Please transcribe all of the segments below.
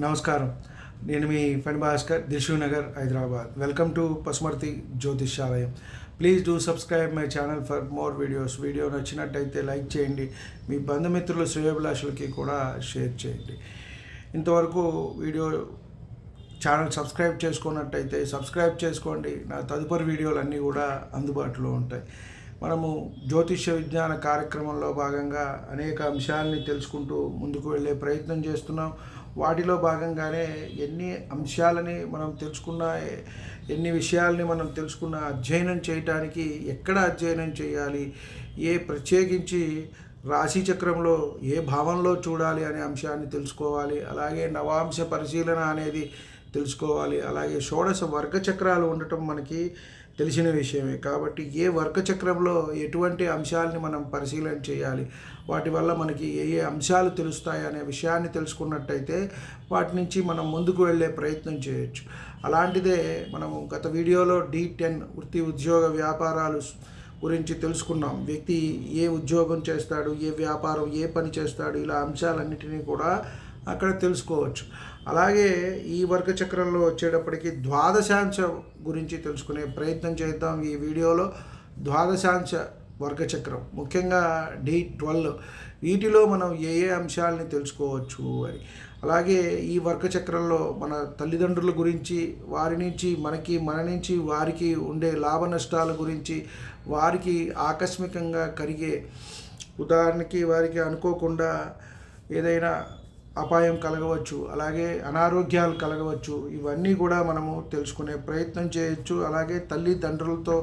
నమస్కారం. నేను మీ ఫణి భాస్కర్, దిల్షుక్ నగర్, హైదరాబాద్. వెల్కమ్ టు పసుమర్తి జ్యోతిష్యాలయం. Please do subscribe my channel for more videos. Video నచ్చినట్టయితే లైక్ చేయండి, మీ బంధుమిత్రులు శ్రేయోభిలాషులకి కూడా షేర్ చేయండి. ఇంతవరకు వీడియో ఛానల్ సబ్స్క్రైబ్ చేసుకున్నట్టయితే సబ్స్క్రైబ్ చేసుకోండి. నా తదుపరి వీడియోలన్నీ కూడా అందుబాటులో ఉంటాయి. మనము జ్యోతిష్య విజ్ఞాన కార్యక్రమంలో భాగంగా అనేక అంశాలని తెలుసుకుంటూ ముందుకు వెళ్ళే ప్రయత్నం చేస్తున్నాం. వాటిలో భాగంగానే ఎన్ని అంశాలని మనం తెలుసుకున్నా, ఎన్ని విషయాల్ని మనం తెలుసుకున్న అధ్యయనం చేయటానికి ఎక్కడ అధ్యయనం చేయాలి, ప్రత్యేకించి రాశి చక్రంలో ఏ భావంలో చూడాలి అనే అంశాన్ని తెలుసుకోవాలి. అలాగే నవాంశ పరిశీలన అనేది తెలుసుకోవాలి. అలాగే షోడశ వర్గ చక్రాలు ఉండటం మనకి తెలిసిన విషయమే. కాబట్టి ఏ వర్గ చక్రంలో ఎటువంటి అంశాలని మనం పరిశీలన చేయాలి, వాటి వల్ల మనకి ఏ ఏ అంశాలు తెలుస్తాయి అనే విషయాన్ని తెలుసుకున్నట్టయితే వాటి నుంచి మనం ముందుకు వెళ్ళే ప్రయత్నం చేయొచ్చు. అలాంటిదే మనము గత వీడియోలో D10 వృత్తి ఉద్యోగ వ్యాపారాలు గురించి తెలుసుకున్నాం. వ్యక్తి ఏ ఉద్యోగం చేస్తాడు, ఏ వ్యాపారం, ఏ పని చేస్తాడు, ఇలా అంశాలన్నిటినీ కూడా అక్కడ తెలుసుకోవచ్చు. అలాగే ఈ వర్గ చక్రంలో వచ్చేటప్పటికి ద్వాదశాంశ గురించి తెలుసుకునే ప్రయత్నం చేద్దాం. ఈ వీడియోలో ద్వాదశాంశ వర్గచక్రం, ముఖ్యంగా D12, వీటిలో మనం ఏ ఏ అంశాలని తెలుసుకోవచ్చు అని. అలాగే ఈ వర్గచక్రంలో మన తల్లిదండ్రుల గురించి, వారి నుంచి మనకి, మన నుంచి వారికి ఉండే లాభ నష్టాల గురించి, వారికి ఆకస్మికంగా కలిగే, ఉదాహరణకి వారికి అనుకోకుండా ఏదైనా అపాయం కలగవచ్చు, అలాగే అనారోగ్యాలు కలగవచ్చు. ఇవన్నీ కూడా మనము తెలుసుకునే ప్రయత్నం చేయొచ్చు. అలాగే తల్లిదండ్రులతో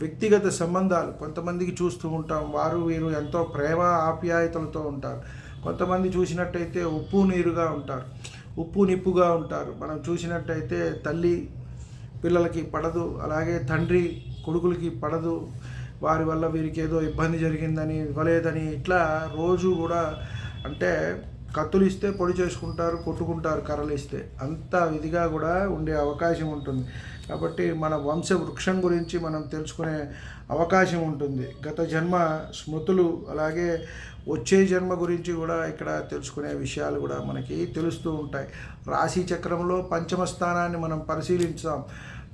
వ్యక్తిగత సంబంధాలు కొంతమందికి చూస్తూ ఉంటాం. వారు వీరు ఎంతో ప్రేమ ఆప్యాయతలతో ఉంటారు. కొంతమంది చూసినట్టయితే ఉప్పు నీరుగా ఉంటారు, ఉప్పు నిప్పుగా ఉంటారు. మనం చూసినట్టయితే తల్లి పిల్లలకి పడదు, అలాగే తండ్రి కొడుకులకి పడదు. వారి వల్ల వీరికి ఏదో ఇబ్బంది జరిగిందని, ఇవ్వలేదని, ఇట్లా రోజు కూడా అంటే కత్తులు ఇస్తే పొడి చేసుకుంటారు, కొట్టుకుంటారు కర్రలు ఇస్తే. అంత విధిగా కూడా ఉండే అవకాశం ఉంటుంది. కాబట్టి మన వంశ వృక్షం గురించి మనం తెలుసుకునే అవకాశం ఉంటుంది. గత జన్మ స్మృతులు, అలాగే వచ్చే జన్మ గురించి కూడా ఇక్కడ తెలుసుకునే విషయాలు కూడా మనకి తెలుస్తూ ఉంటాయి. రాశి చక్రంలో పంచమ స్థానాన్ని మనం పరిశీలించాం.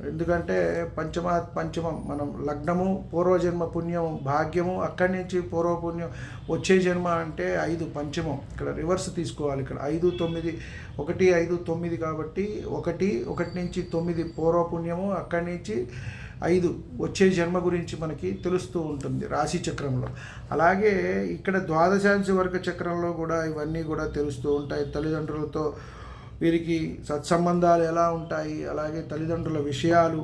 ఎందుకంటే పంచమం మనం లగ్నము, పూర్వజన్మ పుణ్యం, భాగ్యము, అక్కడి నుంచి పూర్వపుణ్యం, వచ్చే జన్మ అంటే 5 పంచమం. ఇక్కడ రివర్స్ తీసుకోవాలి. ఇక్కడ 5, 9, 1, 5, 9 కాబట్టి 1 నుంచి 9 పూర్వపుణ్యము, అక్కడి నుంచి 5 వచ్చే జన్మ గురించి మనకి తెలుస్తూ ఉంటుంది రాశి చక్రంలో. అలాగే ఇక్కడ ద్వాదశాంశ వర్గ చక్రంలో కూడా ఇవన్నీ కూడా తెలుస్తూ ఉంటాయి. తల్లిదండ్రులతో వీరికి సత్సంబంధాలు ఎలా ఉంటాయి, అలాగే తల్లిదండ్రుల విషయాలు,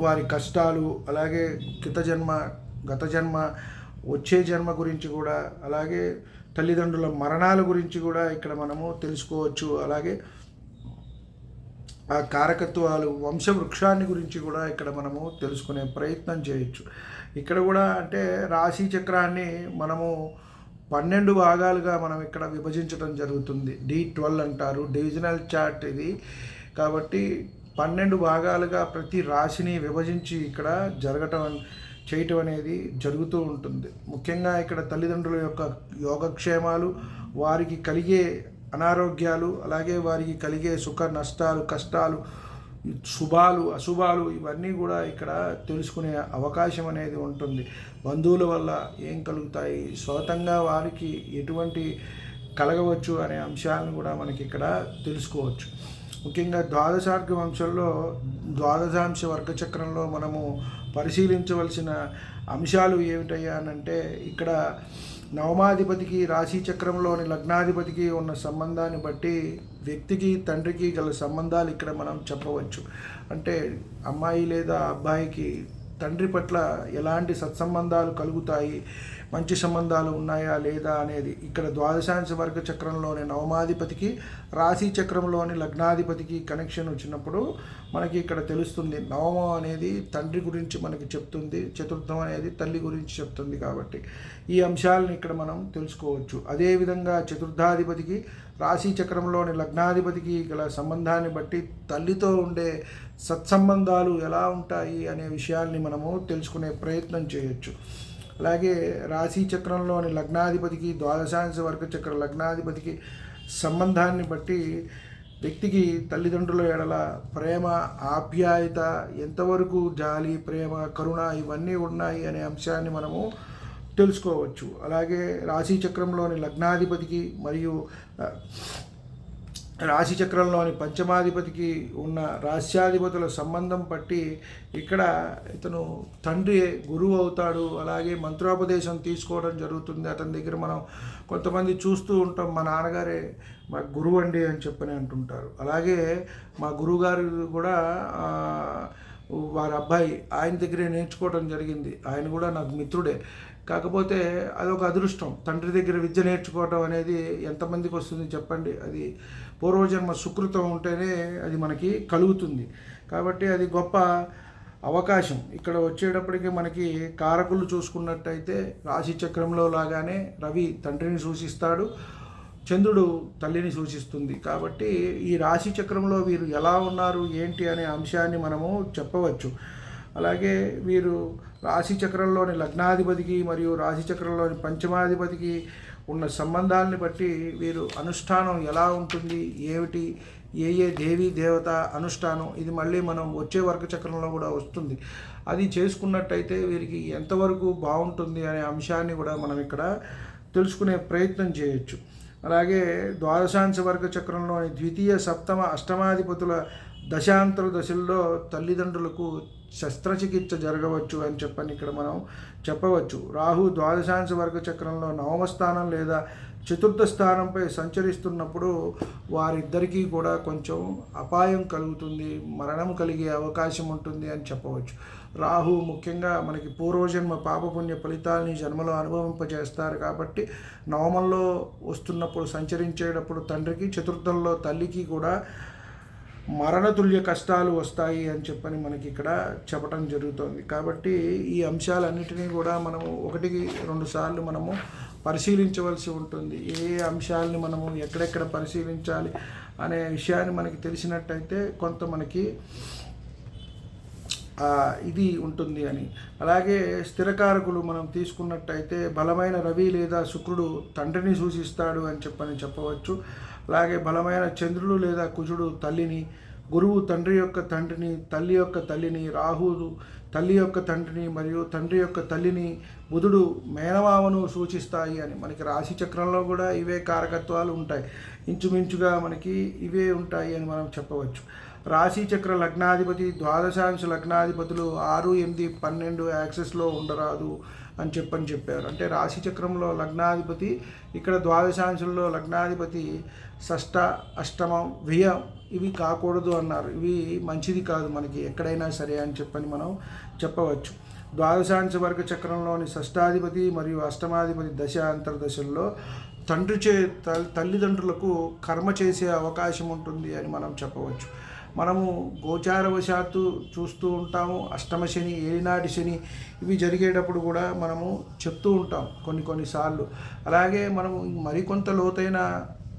వారి కష్టాలు, అలాగే గత జన్మ, వచ్చే జన్మ గురించి కూడా, అలాగే తల్లిదండ్రుల మరణాల గురించి కూడా ఇక్కడ మనము తెలుసుకోవచ్చు. అలాగే ఆ కారకత్వాలు, వంశవృక్షాన్ని గురించి కూడా ఇక్కడ మనము తెలుసుకునే ప్రయత్నం చేయొచ్చు. ఇక్కడ కూడా అంటే రాశి చక్రాన్ని మనము 12 భాగాలుగా మనం ఇక్కడ విభజించడం జరుగుతుంది. D12 అంటారు, డివిజనల్ చార్ట్ ఇది. కాబట్టి 12 భాగాలుగా ప్రతి రాశిని విభజించి ఇక్కడ చేయటం అనేది జరుగుతూ ఉంటుంది. ముఖ్యంగా ఇక్కడ తల్లిదండ్రుల యొక్క యోగక్షేమాలు, వారికి కలిగే అనారోగ్యాలు, అలాగే వారికి కలిగే సుఖ నష్టాలు, కష్టాలు, శుభాలు, అశుభాలు, ఇవన్నీ కూడా ఇక్కడ తెలుసుకునే అవకాశం అనేది ఉంటుంది. బంధువుల వల్ల ఏం కలుగుతాయి, స్వతంగా వారికి ఎటువంటి కలగవచ్చు అనే అంశాలను కూడా మనకి ఇక్కడ తెలుసుకోవచ్చు. ముఖ్యంగా ద్వాదశాంశ వర్గచక్రంలో మనము పరిశీలించవలసిన అంశాలు ఏమిటయ్యా అనంటే, ఇక్కడ నవమాధిపతికి రాశి చక్రంలోని లగ్నాధిపతికి ఉన్న సంబంధాన్ని బట్టి వ్యక్తికి, తండ్రికి గల సంబంధాలు ఇక్కడ మనం చెప్పవచ్చు. అంటే అమ్మాయి లేదా అబ్బాయికి తండ్రి పట్ల ఎలాంటి సత్సంబంధాలు కలుగుతాయి, మంచి సంబంధాలు ఉన్నాయా లేదా అనేది ఇక్కడ ద్వాదశాంశ వర్గ చక్రంలోని నవమాధిపతికి, రాశి చక్రంలోని లగ్నాధిపతికి కనెక్షన్ వచ్చినప్పుడు మనకి ఇక్కడ తెలుస్తుంది. నవమం అనేది తండ్రి గురించి మనకి చెప్తుంది, చతుర్థం అనేది తల్లి గురించి చెప్తుంది. కాబట్టి ఈ అంశాలను ఇక్కడ మనం తెలుసుకోవచ్చు. అదేవిధంగా చతుర్థాధిపతికి, రాశి చక్రంలోని లగ్నాధిపతికి గల సంబంధాన్ని బట్టి తల్లితో ఉండే సత్సంబంధాలు ఎలా ఉంటాయి అనే విషయాల్ని మనము తెలుసుకునే ప్రయత్నం చేయొచ్చు. అలాగే రాశి చక్రంలోని లగ్నాధిపతికి, ద్వాదశాంశ వర్గ చక్ర లగ్నాధిపతికి సంబంధాన్ని బట్టి వ్యక్తికి తల్లిదండ్రుల ఎడల ప్రేమ, ఆప్యాయత, ఎంతవరకు జాలి, ప్రేమ, కరుణ ఇవన్నీ ఉన్నాయి అనే అంశాన్ని మనము తెలుసుకోవచ్చు. అలాగే రాశి చక్రంలోని లగ్నాధిపతికి మరియు రాశి చక్రంలోని పంచమాధిపతికి ఉన్న రాశ్యాధిపతుల సంబంధం బట్టి ఇక్కడ ఇతను తండ్రి గురువు అవుతాడు. అలాగే మంత్రోపదేశం తీసుకోవడం జరుగుతుంది అతని దగ్గర. మనం కొంతమంది చూస్తూ ఉంటాం, మా నాన్నగారే మా గురువు అండి అని చెప్పని అంటుంటారు. అలాగే మా గురువుగారు కూడా వారి అబ్బాయి ఆయన దగ్గరే నేర్చుకోవడం జరిగింది. ఆయన కూడా నాకు మిత్రుడే. కాకపోతే అదొక అదృష్టం. తండ్రి దగ్గర విద్య నేర్చుకోవడం అనేది ఎంతమందికి వస్తుంది చెప్పండి? అది పూర్వజన్మ సుకృతం ఉంటేనే అది మనకి కలుగుతుంది. కాబట్టి అది గొప్ప అవకాశం. ఇక్కడ వచ్చేటప్పటికి మనకి కారకులు చూసుకున్నట్టయితే రాశి చక్రంలో లాగానే రవి తండ్రిని సూచిస్తాడు, చంద్రుడు తల్లిని సూచిస్తుంది. కాబట్టి ఈ రాశి చక్రంలో వీరు ఎలా ఉన్నారు ఏంటి అనే అంశాన్ని మనము చెప్పవచ్చు. అలాగే వీరు రాశి చక్రంలోని లగ్నాధిపతికి మరియు రాశి చక్రంలోని పంచమాధిపతికి ఉన్న సంబంధాలని బట్టి వీరు అనుష్ఠానం ఎలా ఉంటుంది, ఏమిటి, ఏ దేవీ దేవత అనుష్ఠానం, ఇది మళ్ళీ మనం వచ్చే వర్గ చక్రంలో కూడా వస్తుంది. అది చేసుకున్నట్టయితే వీరికి ఎంతవరకు బాగుంటుంది అనే అంశాన్ని కూడా మనం ఇక్కడ తెలుసుకునే ప్రయత్నం చేయొచ్చు. అలాగే ద్వాదశాంశ వర్గ చక్రంలోని ద్వితీయ, సప్తమ, అష్టమాధిపతుల దశాంతర దశల్లో తల్లిదండ్రులకు శస్త్రచికిత్స జరగవచ్చు అని చెప్పని ఇక్కడ మనం చెప్పవచ్చు. రాహు ద్వాదశాంశ వర్గ చక్రంలో నవమ స్థానం లేదా చతుర్థ స్థానంపై సంచరిస్తున్నప్పుడు వారిద్దరికీ కూడా కొంచెం అపాయం కలుగుతుంది, మరణం కలిగే అవకాశం ఉంటుంది అని చెప్పవచ్చు. రాహు ముఖ్యంగా మనకి పూర్వజన్మ పాపపుణ్య ఫలితాలని జన్మలో అనుభవింపజేస్తారు. కాబట్టి నవమంలో వస్తున్నప్పుడు సంచరించేటప్పుడు తండ్రికి, చతుర్థంలో తల్లికి కూడా మరణతుల్య కష్టాలు వస్తాయి అని చెప్పని మనకి ఇక్కడ చెప్పడం జరుగుతుంది. కాబట్టి ఈ అంశాలన్నిటినీ కూడా మనము 1-2 సార్లు మనము పరిశీలించవలసి ఉంటుంది. ఏ అంశాలని మనము ఎక్కడెక్కడ పరిశీలించాలి అనే విషయాన్ని మనకి తెలిసినట్టయితే కొంత మనకి ఇది ఉంటుంది అని. అలాగే స్థిరకారకులు మనం తీసుకున్నట్టయితే బలమైన రవి లేదా శుక్రుడు తండ్రిని సూచిస్తాడు అని చెప్పవచ్చు. అలాగే బలమైన చంద్రుడు లేదా కుజుడు తల్లిని, గురువు తండ్రి యొక్క తండ్రిని, తల్లి యొక్క తల్లిని, రాహువు తల్లి యొక్క తండ్రిని మరియు తండ్రి యొక్క తల్లిని, బుధుడు మేనమామను సూచిస్తాయి అని మనకి రాశి చక్రంలో కూడా ఇవే కారకత్వాలు ఉంటాయి. ఇంచుమించుగా మనకి ఇవే ఉంటాయి అని మనం చెప్పవచ్చు. రాశి చక్ర లగ్నాధిపతి ద్వాదశాంశ లగ్నాధిపతులు 6, 8, 12 యాక్సెస్లో ఉండరాదు అని చెప్పారు. అంటే రాశి చక్రంలో లగ్నాధిపతి, ఇక్కడ ద్వాదశాంశంలో లగ్నాధిపతి షష్ఠ, అష్టమం, వ్యయం ఇవి కాకూడదు అన్నారు. ఇవి మంచిది కాదు మనకి ఎక్కడైనా సరే అని చెప్పని మనం చెప్పవచ్చు. ద్వాదశాంశ వర్గ చక్రంలోని షష్ఠాధిపతి మరియు అష్టమాధిపతి దశ అంతర్దశల్లో తల్లిదండ్రులకు కర్మ చేసే అవకాశం ఉంటుంది అని మనం చెప్పవచ్చు. మనము గోచారవశాత్తు చూస్తూ ఉంటాము. అష్టమ శని, ఏలినాటి శని ఇవి జరిగేటప్పుడు కూడా మనము చెప్తూ ఉంటాం కొన్నిసార్లు. అలాగే మనము మరికొంత లోతైన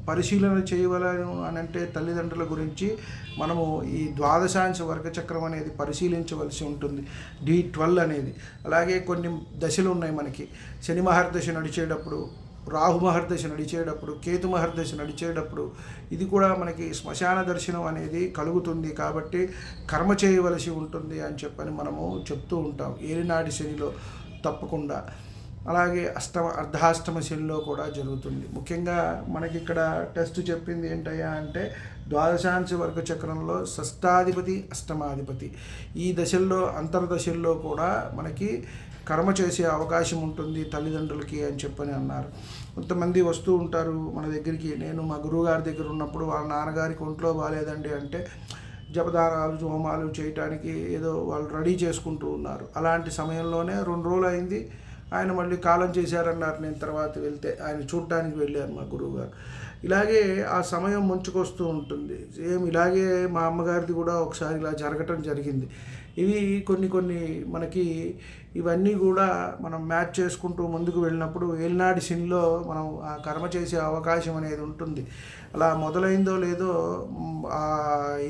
పరిశీలన చేయవలను అని అంటే తల్లిదండ్రుల గురించి మనము ఈ ద్వాదశాంశ వర్గచక్రం అనేది పరిశీలించవలసి ఉంటుంది, D12 అనేది. అలాగే కొన్ని దశలు ఉన్నాయి మనకి. శని మహర్దశ నడిచేటప్పుడు, రాహు మహర్దశ నడిచేటప్పుడు, కేతు మహర్దశ నడిచేటప్పుడు ఇది కూడా మనకి శ్మశాన దర్శనం అనేది కలుగుతుంది. కాబట్టి కర్మ చేయవలసి ఉంటుంది అని చెప్పని మనము చెప్తూ ఉంటాం ఏలినాటి శనిలో తప్పకుండా. అలాగే అర్ధాష్టమ శనిలో కూడా జరుగుతుంది. ముఖ్యంగా మనకి ఇక్కడ టెస్ట్ చెప్పింది ఏంటయ్యా అంటే ద్వాదశాంశ వర్గ చక్రంలో షష్ఠాధిపతి, అష్టమాధిపతి ఈ దశల్లో అంతర్దశల్లో కూడా మనకి కర్మ చేసే అవకాశం ఉంటుంది తల్లిదండ్రులకి అని చెప్పని అన్నారు. కొంతమంది వస్తూ ఉంటారు మన దగ్గరికి. నేను మా గురువుగారి దగ్గర ఉన్నప్పుడు వాళ్ళ నాన్నగారికి ఒంట్లో బాగాలేదండి అంటే జపదానాలు, హోమాలు చేయటానికి ఏదో వాళ్ళు రెడీ చేసుకుంటూ ఉన్నారు. అలాంటి సమయంలోనే 2 రోజులు అయింది, ఆయన మళ్ళీ కాలం చేశారన్నారు. నేను తర్వాత వెళ్తే ఆయన చూడటానికి వెళ్ళాను మా గురువుగారు. ఇలాగే ఆ సమయం ముంచుకొస్తూ ఉంటుంది. సేమ్ ఇలాగే మా అమ్మగారిది కూడా ఒకసారి ఇలా జరగటం జరిగింది. ఇవి కొన్ని మనకి ఇవన్నీ కూడా మనం మ్యాచ్ చేసుకుంటూ ముందుకు వెళ్ళినప్పుడు ఏలినాటి శనిలో మనం ఆ కర్మ చేసే అవకాశం అనేది ఉంటుంది. అలా మొదలైందో లేదో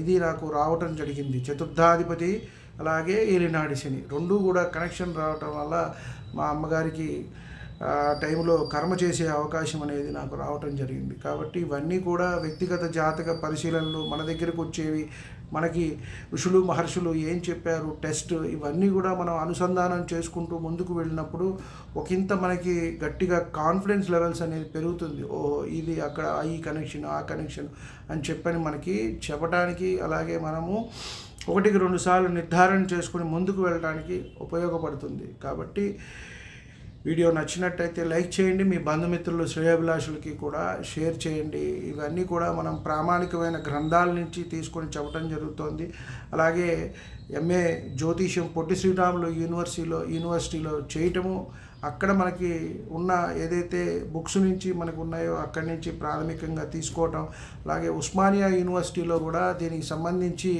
ఇది నాకు రావటం జరిగింది. చతుర్థాధిపతి అలాగే ఏలినాటి శని 2 కూడా కనెక్షన్ రావటం వల్ల మా అమ్మగారికి టైంలో కర్మ చేసే అవకాశం అనేది నాకు రావటం జరిగింది. కాబట్టి ఇవన్నీ కూడా వ్యక్తిగత జాతక పరిశీలనలు మన దగ్గరకు వచ్చేవి, మనకి ఋషులు మహర్షులు ఏం చెప్పారు, టెస్ట్, ఇవన్నీ కూడా మనం అనుసంధానం చేసుకుంటూ ముందుకు వెళ్ళినప్పుడు ఒకంత మనకి గట్టిగా కాన్ఫిడెన్స్ లెవెల్స్ అనేది పెరుగుతుంది. ఓ ఇది అక్కడ ఈ కనెక్షన్ ఆ కనెక్షన్ అని చెప్పని మనకి చెప్పడానికి, అలాగే మనము 1-2 సార్లు నిర్ధారణ చేసుకుని ముందుకు వెళ్ళడానికి ఉపయోగపడుతుంది. కాబట్టి వీడియో నచ్చినట్టయితే లైక్ చేయండి, మీ బంధుమిత్రులు శ్రేయోభిలాషులకి కూడా షేర్ చేయండి. ఇవన్నీ కూడా మనం ప్రామాణికమైన గ్రంథాల నుంచి తీసుకొని చెప్పడం జరుగుతోంది. అలాగే ఎంఏ జ్యోతిష్యం పొట్టి శ్రీరాములు యూనివర్సిటీలో చేయటము, అక్కడ మనకి ఉన్న ఏదైతే బుక్స్ నుంచి మనకు ఉన్నాయో అక్కడి నుంచి ప్రాథమికంగా తీసుకోవటం, అలాగే ఉస్మానియా యూనివర్సిటీలో కూడా దీనికి సంబంధించి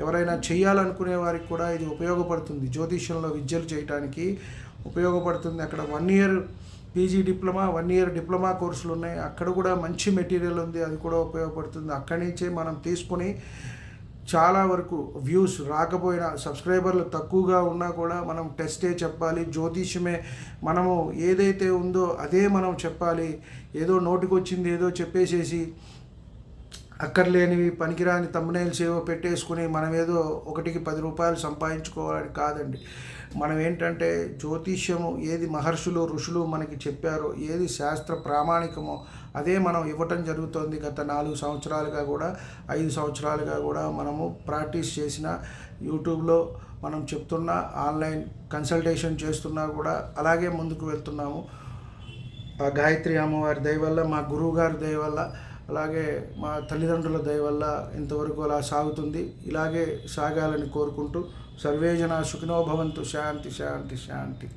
ఎవరైనా చేయాలనుకునే వారికి కూడా ఇది ఉపయోగపడుతుంది. జ్యోతిష్యంలో విద్యలు చేయడానికి ఉపయోగపడుతుంది. అక్కడ 1 year PG diploma, 1 year diploma కోర్సులు ఉన్నాయి. అక్కడ కూడా మంచి మెటీరియల్ ఉంది, అది కూడా ఉపయోగపడుతుంది. అక్కడి నుంచే మనం తీసుకొని చాలా వరకు వ్యూస్ రాకపోయినా, సబ్స్క్రైబర్లు తక్కువగా ఉన్నా కూడా మనం టెస్టే చెప్పాలి, జ్యోతిష్యమే మనము ఏదైతే ఉందో అదే మనం చెప్పాలి. ఏదో నోటికొచ్చింది ఏదో చెప్పేసేసి అక్కర్లేనివి పనికిరాని థంబ్నెయిల్స్ ఏవో పెట్టేసుకుని మనం ఏదో 1కి 10 రూపాయలు సంపాదించుకోవాలి కాదండి. మనం ఏంటంటే జ్యోతిష్యము ఏది మహర్షులు ఋషులు మనకి చెప్పారో, ఏది శాస్త్ర ప్రామాణికమో అదే మనం ఇవ్వటం జరుగుతుంది. గత 4 సంవత్సరాలుగా కూడా 5 సంవత్సరాలుగా కూడా మనము ప్రాక్టీస్ చేసిన, యూట్యూబ్లో మనం చెప్తున్నా, ఆన్లైన్ కన్సల్టేషన్ చేస్తున్నా కూడా అలాగే ముందుకు వెళ్తున్నాము. ఆ గాయత్రి అమ్మవారి దయ వల్ల, మా గురువు గారి దయ వల్ల, అలాగే మా తల్లిదండ్రుల దయ వల్ల ఇంతవరకు అలా సాగుతుంది. ఇలాగే సాగాలని కోరుకుంటూ సర్వే జనా సుఖినో భవంతు. శాంతి శాంతి శాంతి.